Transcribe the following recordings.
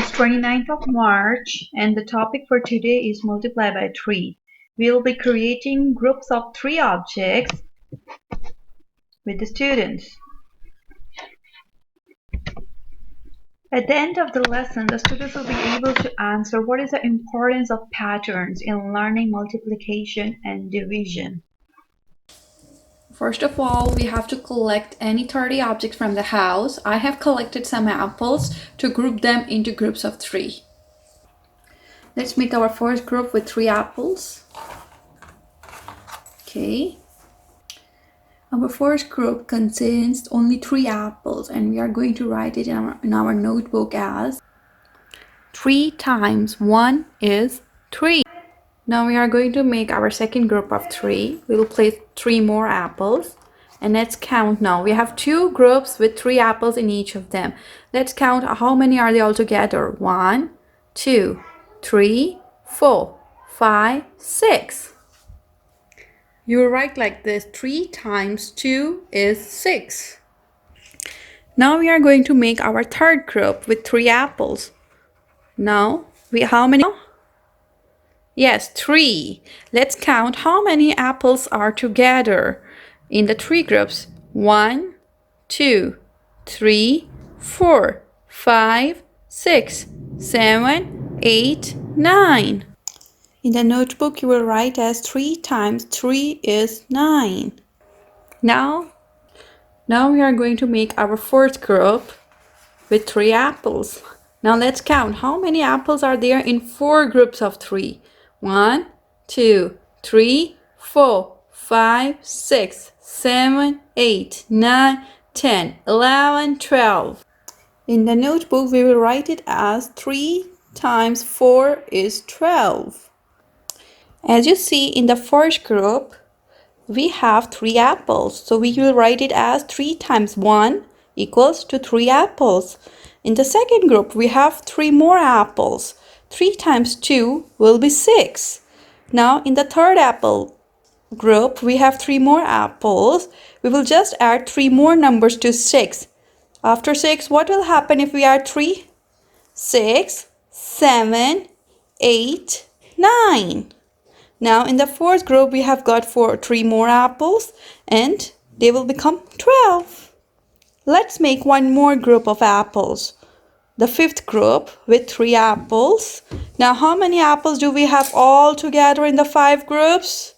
It's 29th of March and the topic for today is multiply by 3. We will be creating groups of 3 objects with the students. At the end of the lesson, the students will be able to answer what is the importance of patterns in learning multiplication and division. First of all, we have to collect any 30 objects from the house. I have collected some apples to group them into groups of 3. Let's make our first group with 3 apples. Okay. Our first group contains only 3 apples and we are going to write it in our notebook as 3 times 1 is 3. Now we are going to make our second group of 3. We will place 3 more apples. And let's count now. We have 2 groups with 3 apples in each of them. Let's count how many are they all together. 1, 2, 3, 4, 5, 6. You will write like this. 3 times 2 is 6. Now we are going to make our third group with 3 apples. Now, how many? Yes, 3. Let's count how many apples are together in the 3 groups. 1, 2, 3, 4, 5, 6, 7, 8, 9. In the notebook, you will write as 3 times 3 is 9. Now we are going to make our fourth group with 3 apples. Now let's count how many apples are there in 4 groups of 3. 1, 2, 3, 4, 5, 6, 7, 8, 9, 10, 11, 12. In the notebook, we will write it as 3 times 4 is 12. As you see in the first group, we have 3 apples. So we will write it as 3 times 1 equals to 3 apples. In the second group, we have 3 more apples. 3 times 2 will be 6. Now in the third apple group, we have 3 more apples. We will just add 3 more numbers to 6. After 6, what will happen if we add 3? 6, 7, 8, 9. Now in the fourth group, we have got 3 more apples and they will become 12. Let's make one more group of apples. The fifth group with 3 apples. Now how many apples do we have all together in the 5 groups?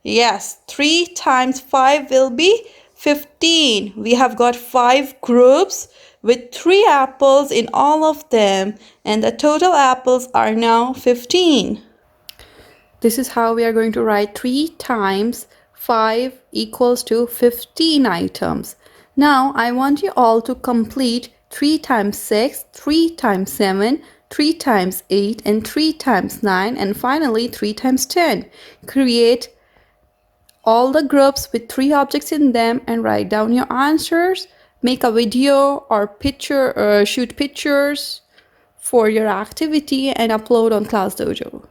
Yes, 3 times 5 will be 15. We have got 5 groups with 3 apples in all of them and the total apples are now 15. This is how we are going to write 3 times 5 equals to 15 items. Now I want you all to complete 3 times 6, 3 times 7, 3 times 8 and 3 times 9 and finally 3 times 10. Create all the groups with 3 objects in them and write down your answers. Make a video or shoot pictures for your activity and upload on Class Dojo.